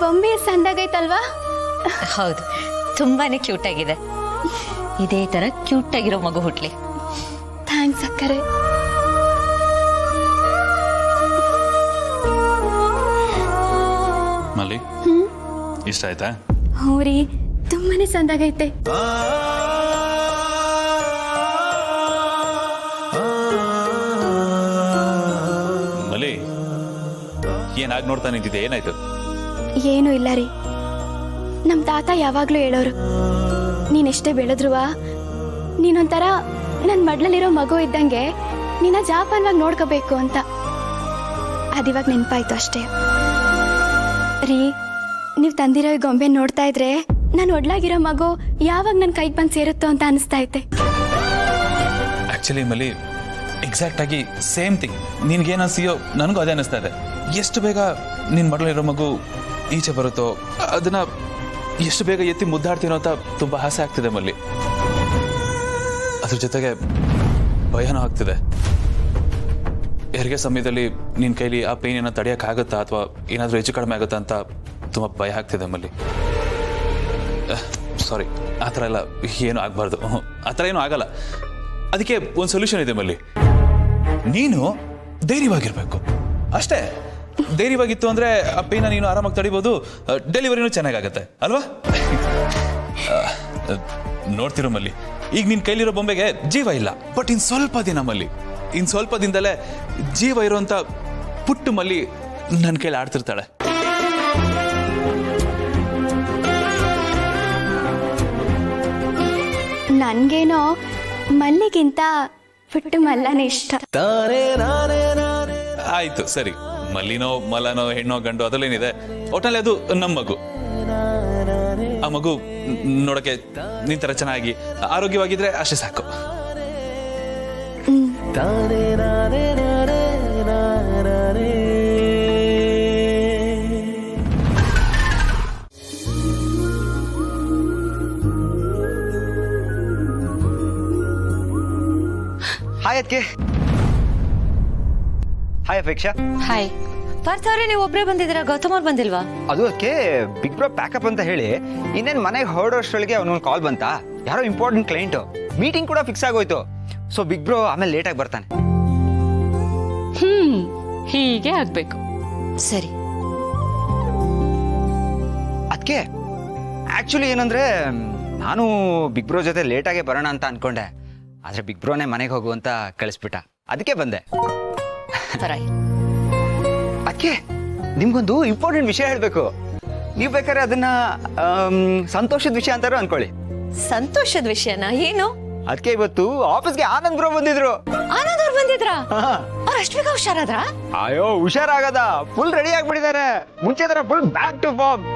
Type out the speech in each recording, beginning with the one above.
ಬೊಂಬೆ ಸಂದಾಗೈತಲ್ವಾ? ಹೌದು, ತುಂಬಾನೇ ಕ್ಯೂಟ್ ಆಗಿದೆ. ಇದೇ ತರ ಕ್ಯೂಟ್ ಆಗಿರೋ ಮಗು ಹುಟ್ಲಿ. ಥ್ಯಾಂಕ್ಸ್ ಅಕ್ಕರೆ. ಮಲ್ಲಿ, ಇಷ್ಟ ಆಯ್ತಾ? ಹ್ಞೂ ರೀ, ತುಂಬಾನೇ ಸಂದಾಗೈತೆ. ಮಲ್ಲಿ, ಏನಾಗ್ ನೋಡ್ತಾ ನಿಂತಿದ್ದೆ, ಏನಾಯ್ತು? ಏನೂ ಇಲ್ಲ ರೀ. ನಮ್ಮ ತಾತ ಯಾವಾಗ್ಲೂ ಹೇಳೋರು, ನೀನೆಷ್ಟೇ ಬೆಳೆದ್ರುವ ನೀನೊಂಥರ ನನ್ನ ಮಡ್ಲಲ್ಲಿರೋ ಮಗು ಇದ್ದಂಗೆ ನಿನ್ನ ಜಾಪಾನವಾಗಿ ನೋಡ್ಕೋಬೇಕು ಅಂತ. ಅದಿವಾಗ ನೆನಪಾಯ್ತು ಅಷ್ಟೇ ರೀ. ನೀವು ತಂದಿರೋ ಈ ಗೊಂಬೆ ನೋಡ್ತಾ ಇದ್ರೆ ನಾನು ಒಡ್ಲಾಗಿರೋ ಮಗು ಯಾವಾಗ ನನ್ನ ಕೈಗೆ ಬಂದು ಸೇರುತ್ತೋ ಅಂತ ಅನಿಸ್ತಾ ಐತೆ. ಆಕ್ಚುಲಿ ಮಲ್ಲಿ, ಎಕ್ಸಾಕ್ಟ್ ಆಗಿ ಸೇಮ್ ಥಿಂಗ್. ನಿನ್ಗೇನು ಅನ್ಸಿಯೋ ನನಗೂ ಅದೇ ಅನಿಸ್ತಾ ಇದೆ. ಎಷ್ಟು ಬೇಗ ನಿನ್ನ ಮಗಳಲ್ಲಿರೋ ಮಗು ಈಚೆ ಬರುತ್ತೋ ಅದನ್ನ ಎಷ್ಟು ಬೇಗ ಎತ್ತಿ ಮುದ್ದಾಡ್ತೀನೋ ಅಂತ ತುಂಬಾ ಆಸೆ ಆಗ್ತಿದೆ ಮಲ್ಲಿ. ಅದ್ರ ಜೊತೆಗೆ ಭಯನೂ ಆಗ್ತಿದೆ. ಹೆರಿಗೆ ಸಮಯದಲ್ಲಿ ನಿನ್ನ ಕೈಲಿ ಆ ಪೇನ್ ಏನೋ ತಡೆಯೋಕ್ಕಾಗುತ್ತಾ ಅಥವಾ ಏನಾದರೂ ಹೆಚ್ಚು ಕಡಿಮೆ ಆಗುತ್ತಾ ಅಂತ ತುಂಬ ಭಯ ಆಗ್ತಿದೆ ಮಲ್ಲಿ. ಸಾರಿ, ಆ ಥರ ಎಲ್ಲ ಏನು ಆಗಬಾರ್ದು. ಆ ಥರ ಏನೂ ಆಗಲ್ಲ. ಅದಕ್ಕೆ ಒಂದು ಸೊಲ್ಯೂಷನ್ ಇದೆ ಮಲ್ಲಿ. ನೀನು ಧೈರ್ಯವಾಗಿರ್ಬೇಕು ಅಷ್ಟೇ. ಧೈರ್ಯವಾಗಿತ್ತು ಅಂದರೆ ಆ ಪೇನ ನೀನು ಆರಾಮಾಗಿ ತಡಿಬೋದು, ಡೆಲಿವರಿನೂ ಚೆನ್ನಾಗಾಗತ್ತೆ ಅಲ್ವಾ? ನೋಡ್ತಿರೋ ಮಲ್ಲಿ, ಈಗ ನಿನ್ನ ಕೈಲಿರೋ ಬೊಂಬೆಗೆ ಜೀವ ಇಲ್ಲ, ಬಟ್ ಇನ್ನು ಸ್ವಲ್ಪ ದಿನ ಮಲ್ಲಿ, ಇನ್ನು ಸ್ವಲ್ಪ ದಿನದಲ್ಲೇ ಜೀವ ಇರೋಂಥ ಪುಟ್ಟು ಮಲ್ಲಿ ನನ್ನ ಕೈಲಿ ಆಡ್ತಿರ್ತಾಳೆ. ನನ್ಗೇನೋ ಮಲ್ಲಿಗಿಂತ ಪುಟ್ಟು ಮಲ್ಲನೇ ಇಷ್ಟ. ಆಯ್ತು ಸರಿ, ಮಲ್ಲಿನೋ ಮಲನೋ ಹೆಣ್ಣೋ ಗಂಡು ಅದರಲ್ಲೇನಿದೆ, ಒಟ್ಟಲ್ಲಿ ಅದು ನಮ್ಮ ಮಗು. ಆ ಮಗು ನೋಡಕ್ಕೆ ನಿನ್ ತರ ಚೆನ್ನಾಗಿ ಆರೋಗ್ಯವಾಗಿದ್ರೆ ಅಷ್ಟೇ ಸಾಕು. ಹಾಯ್ ಅದಕ್ಕೆ. ಹಾಯ್ ಅಪೇಕ್ಷಾ. ಹಾಯ್ ಪಾರ್ಥ ಅವ್ರೆ, ನೀವು ಒಬ್ರೇ ಬಂದಿದ್ದೀರಾ? ಗೌತಮ್ ಅವ್ರು ಬಂದಿಲ್ವಾ? ಅದು ಅದಕ್ಕೆ ಬಿಗ್ ಬ್ರೋ ಪ್ಯಾಕಪ್ ಅಂತ ಹೇಳಿ ಇನ್ನೇನು ಮನೆಗೆ ಹೊರಡೋಷ್ಟರೊಳಗೆ ಅವನೊಂದು ಕಾಲ್ ಬಂತಾ, ಯಾರೋ ಇಂಪಾರ್ಟೆಂಟ್ ಕ್ಲೈಂಟ್, ಮೀಟಿಂಗ್ ಕೂಡ ಫಿಕ್ಸ್ ಆಗೋಯ್ತು. ಸೊ ಬಿಗ್ ಬ್ರೋ ಆಮೇಲೆ ಲೇಟಾಗಿ ಬರ್ತಾನೆ. ಹೀಗೆ ಆಗ್ಬೇಕು. ಸರಿ. ಅದಕ್ಕೆ ಆಕ್ಚುಲಿ ಏನಂದ್ರೆ ನಾನು ಬಿಗ್ ಬ್ರೋ ಜೊತೆ ಲೇಟಾಗೆ ಬರೋಣ ಅಂತ ಅನ್ಕೊಂಡೆ, ಆದ್ರೆ ಬಿಗ್ ಬ್ರೋನೇ ಮನೆಗೆ ಹೋಗು ಅಂತ ಕಳಿಸ್ಬಿಟ್ಟ. ಅದಕ್ಕೆ ಬಂದೆ. ಅದಕ್ಕೆ ನಿಮ್ಗೊಂದು ಇಂಪಾರ್ಟೆಂಟ್ ವಿಷಯ ಹೇಳ್ಬೇಕು. ನೀವು ಬೇಕಾದ್ರೆ ಅದನ್ನ ಸಂತೋಷದ ವಿಷಯ ಅಂತಾರು ಅನ್ಕೊಳ್ಳಿ. ಸಂತೋಷದ ವಿಷಯನಾ? ಏನು? ಅದಕ್ಕೆ ಇವತ್ತು ಆಫೀಸ್ಗೆ ಆನಂದ್ ಬ್ರೋ ಬಂದಿದ್ರು. ಆನಂದ್ ಅವ್ರು ಬಂದಿದ್ರಾ? ಅವ್ರು ಅಷ್ಟು ಬೇಗ ಹುಷಾರಾದ್ರ? ಅಯ್ಯೋ ಹುಷಾರಾಗದ, ಫುಲ್ ರೆಡಿ ಆಗ್ಬಿಟ್ಟಿದ್ದಾರೆ. ಮುಂಚೆ ತರ ಫುಲ್ ಬ್ಯಾಕ್ ಟು ಫಾರ್ಮ್.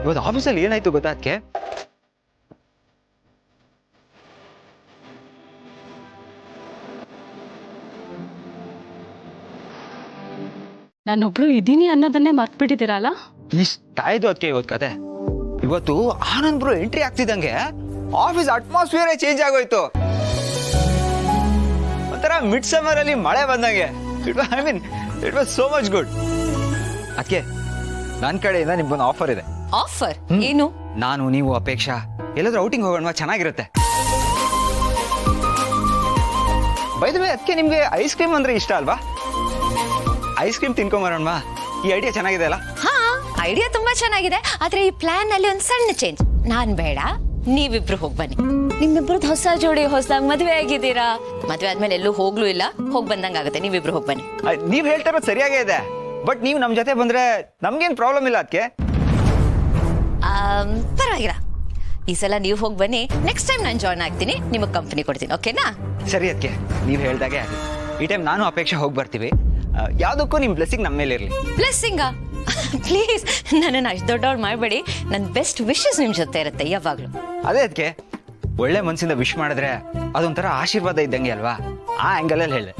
ಇವತ್ತು ಆಫೀಸಲ್ಲಿ ಏನಾಯ್ತು ಗೊತ್ತಾ ಅದಕ್ಕೆ? ನಾನೊಬ್ಳು ಇದೀನಿ ಅನ್ನೋದನ್ನೇ ಮರ್ತ್ಬಿಟ್ಟಿದ್ದೀರಲ್ಲ. ಇಷ್ಟಾಯ್ತು ಅದಕ್ಕೆ ಇವತ್ತು ಕತೆ. ಇವತ್ತು ಆನಂದ್ ಬ್ರೋ ಎಂಟ್ರಿ ಆಗ್ತಿದ್ದಂಗೆ ಆಫೀಸ್ ಅಟ್ಮಾಸ್ಫಿಯರೇ ಚೇಂಜ್ ಆಗೋಯ್ತು. ಒಂಥರ ಮಿಡ್ ಸಮ್ಮರ್ ಅಲ್ಲಿ ಮಳೆ ಬಂದಂಗೆ. It was so much good. ಅದಕ್ಕೆ ನನ್ನ ಕಡೆಯಿಂದ ನಿಮ್ಗೊಂದು ಆಫರ್ ಇದೆ. ಆಫರ್ ಏನು? ನಾನು ನೀವು ಅಪೇಕ್ಷಾ ಎಲ್ಲಾದ್ರೂ ಔಟಿಂಗ್ ಹೋಗೋಣ, ಚೆನ್ನಾಗಿರುತ್ತೆ. ಬೈ ದ ವೇ ಅದಕ್ಕೆ ನಿಮ್ಗೆ ಐಸ್ ಕ್ರೀಮ್ ಅಂದ್ರೆ ಇಷ್ಟ ಅಲ್ವಾ? ಐಸ್ ಕ್ರೀಮ್ ತಿನ್ಕೊಂಬರೋಣ. ಈ ಐಡಿಯಾ ಚೆನ್ನಾಗಿದೆ ಅಲ್ಲ? ಹಾ, ಐಡಿಯಾ ತುಂಬಾ ಚೆನ್ನಾಗಿದೆ. ಆದ್ರೆ ಈ ಪ್ಲಾನ್ ಅಲ್ಲಿ ಒಂದು ಸಣ್ಣ ಚೇಂಜ್. ನಾನ್ ಬೇಡ, ನೀವಿಬ್ರು ಹೋಗ್ ಬನ್ನಿ. ನಿಮ್ಮಿಬ್ರದ್ದು ಹೊಸ ಜೋಡಿ, ಹೊಸದಾಗಿ ಮದ್ವೆ ಆಗಿದ್ದೀರಾ. ಮದ್ವೆ ಆದ್ಮೇಲೆ ಎಲ್ಲೂ ಹೋಗ್ಲೂ ಇಲ್ಲ, ಹೋಗ್ ಬಂದಂಗ ಆಗುತ್ತೆ. ನೀವಿಬ್ರು ಹೋಗ್ ಬನ್ನಿ. ನೀವ್ ಹೇಳ್ತಾ ಇರೋದು ಸರಿಯಾಗೇ ಇದೆ, ಬಟ್ ನೀವು ನಮ್ ಜೊತೆ ಬಂದ್ರೆ ನಮ್ಗೇನ್ ಪ್ರಾಬ್ಲಮ್ ಇಲ್ಲ. ಅದಕ್ಕೆ ಪರವಾಗಿಲ್ಲ, ಈ ಸಲ ನೀವು ಹೋಗಿ ಬನ್ನಿ. ನೆಕ್ಸ್ಟ್ ಟೈಮ್ ನಾನು ಜಾಯ್ನ್ ಆಗ್ತೀನಿ, ನಿಮಗೆ ಕಂಪನಿ ಕೊಡ್ತೀನಿ. ಓಕೆನಾ? ಸರಿ ಅದಕ್ಕೆ ನೀವು ಹೇಳ್ದಾಗೆ ಆಗಿ. ಈ ಟೈಮ್ ನಾನು ಅಪೇಕ್ಷೆ ಹೋಗಿ ಬರ್ತೀವಿ. ಯಾವ್ದಕ್ಕೂ ನಿಮ್ ಬ್ಲೆಸ್ಸಿಂಗ್ ನಮ್ಮ ಮೇಲೆ ಇರಲಿ. ಬ್ಲೆಸ್ಸಿಂಗಾ? ಪ್ಲೀಸ್ ನನ್ನನ್ನು ಅಷ್ಟು ದೊಡ್ಡವ್ರು ಮಾಡಬೇಡಿ. ನನ್ನ ಬೆಸ್ಟ್ ವಿಶಸ್ ನಿಮ್ಮ ಜೊತೆ ಇರುತ್ತೆ ಯಾವಾಗಲೂ. ಅದೇ ಅದಕ್ಕೆ ಒಳ್ಳೆ ಮನಸ್ಸಿಂದ ವಿಶ್ ಮಾಡಿದ್ರೆ ಅದೊಂಥರ ಆಶೀರ್ವಾದ ಇದ್ದಂಗೆ ಅಲ್ವಾ? ಆ ಆಂಗಲ್ ಅಲ್ಲಿ ಹೇಳಿದೆ.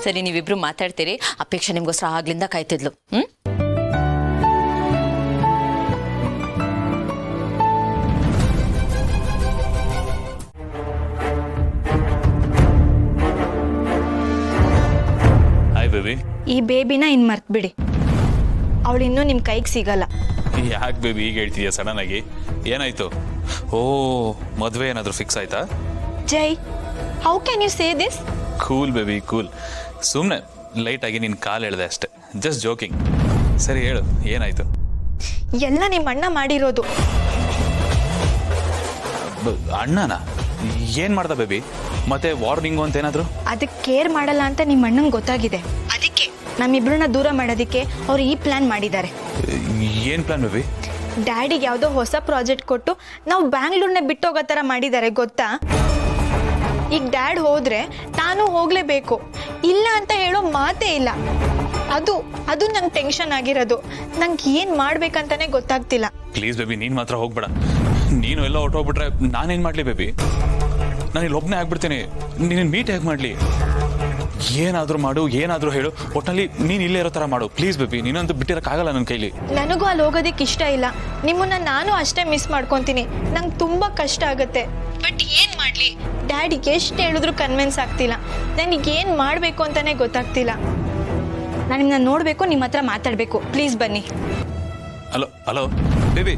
ಸರಿ, ನೀವಿಬ್ರು ಮಾತಾಡ್ತೀರಿ. ಅಪೇಕ್ಷೆ ನಿಮ್ಗೋಸ್ಕರ ಆಗ್ಲಿಂದ ಕಾಯ್ತಿದ್ಲು. Hi baby. ಈ ಬೇಬಿನ ಇನ್ ಮರ್ತ್ಬಿಡಿ. ಅವಳು ಇನ್ನೂ ನಿಮ್ಮ ಕೈಗೆ ಸಿಗಲ್ಲ. ಯಾಕೆ ಬೇಬಿ ಈಗ ಹೇಳ್ತೀಯ ಸಡನ್ ಆಗಿ? ಏನಾಯ್ತು? ಓ, ಮದುವೆ ಏನಾದರೂ ಫಿಕ್ಸ್ ಆಯ್ತಾ? Jai, how can you say this? Cool baby cool. ಸುಮ್ಮನೆ ಲೈಟಾಗಿ ನಿನ್ನ ಕಾಲು ಎಳೆದೆ ಅಷ್ಟೆ, ಜಸ್ಟ್ ಜೋಕಿಂಗ್. ಸರಿ ಹೇಳು, ಏನಾಯ್ತು? ಎಲ್ಲ ನಿಮ್ಮ ಅಣ್ಣ ಮಾಡಿರೋದು. ಅಣ್ಣನ ಏನು ಮಾಡ್ದ ಬೇಬಿ? ಮತ್ತೆ ವಾರ್ನಿಂಗು ಅಂತ ಏನಾದರೂ? ಅದಕ್ಕೆ ಕೇರ್ ಮಾಡಲ್ಲ ಅಂತ ನಿಮ್ಮ ಅಣ್ಣಂಗೆ ಗೊತ್ತಾಗಿದೆ. ಅದಕ್ಕೆ ನಮ್ಮಿಬ್ರನ್ನ ದೂರ ಮಾಡೋದಕ್ಕೆ ಅವ್ರು ಈ ಪ್ಲಾನ್ ಮಾಡಿದ್ದಾರೆ. ಏನು ಪ್ಲಾನ್ ಬೇಬಿ? ಡ್ಯಾಡಿಗೆ ಯಾವುದೋ ಹೊಸ ಪ್ರಾಜೆಕ್ಟ್ ಕೊಟ್ಟು ನಾವು ಬ್ಯಾಂಗ್ಳೂರ್ನ ಬಿಟ್ಟು ಹೋಗೋ ಥರ ಮಾಡಿದ್ದಾರೆ, ಗೊತ್ತಾ? ಈಗ ಡ್ಯಾಡ್ ಹೋದ್ರೆ ನಾನು ಹೋಗಲೇಬೇಕು, ಇಲ್ಲ ಅಂತ ಹೇಳೋ ಮಾತೇ ಇಲ್ಲ. ಅದು ನಂಗೆ ಟೆನ್ಷನ್ ಆಗಿರೋದು. ನಂಗೆ ಏನು ಮಾಡ್ಬೇಕಂತಾನೆ ಗೊತ್ತಾಗ್ತಿಲ್ಲ. ಪ್ಲೀಸ್ ಬೇಬಿ, ನೀನು ಮಾತ್ರ ಹೋಗ್ಬೇಡ. ನೀನು ಎಲ್ಲ ಹೊಟ್ಟೋಗ್ಬಿಟ್ರೆ ನಾನೇನು ಮಾಡಲಿ ಬೇಬಿ? ನಾನು ಇಲ್ಲಿ ಒಬ್ಬನೇ ಆಗ್ಬಿಡ್ತೀನಿ. ನೀನು ಮೀಟ್ ಹೇಗೆ ಮಾಡಲಿ? ಏನಾದರೂ ಮಾಡು, ಏನಾದರೂ ಹೇಳು, ಒಟ್ಟಿನಲ್ಲಿ ನೀನು ಇಲ್ಲೇ ಇರೋ ಥರ ಮಾಡು ಪ್ಲೀಸ್ ಬೇಬಿ. ನೀನಂತೂ ಬಿಟ್ಟಿರೋಕ್ಕಾಗಲ್ಲ ನನ್ನ ಕೈಲಿ. ನನಗೂ ಅಲ್ಲಿ ಹೋಗೋದಕ್ಕೆ ಇಷ್ಟ ಇಲ್ಲ. ನಿಮ್ಮನ್ನ ನಾನು ಅಷ್ಟೇ ಮಿಸ್ ಮಾಡ್ಕೊತೀನಿ. ನಂಗೆ ತುಂಬ ಕಷ್ಟ ಆಗುತ್ತೆ. ಬಟ್ ಏನು ಮಾಡಲಿ, ಡ್ಯಾಡಿಗೆ ಎಷ್ಟು ಹೇಳಿದ್ರು ಕನ್ವಿನ್ಸ್ ಆಗ್ತಿಲ್ಲ. ನನಗೇನು ಮಾಡಬೇಕು ಅಂತಾನೆ ಗೊತ್ತಾಗ್ತಿಲ್ಲ. ನಾನು ನಿಮ್ಮನ್ನ ನೋಡಬೇಕು, ನಿಮ್ಮ ಹತ್ರ ಮಾತಾಡಬೇಕು. ಪ್ಲೀಸ್ ಬನ್ನಿ. Hello baby.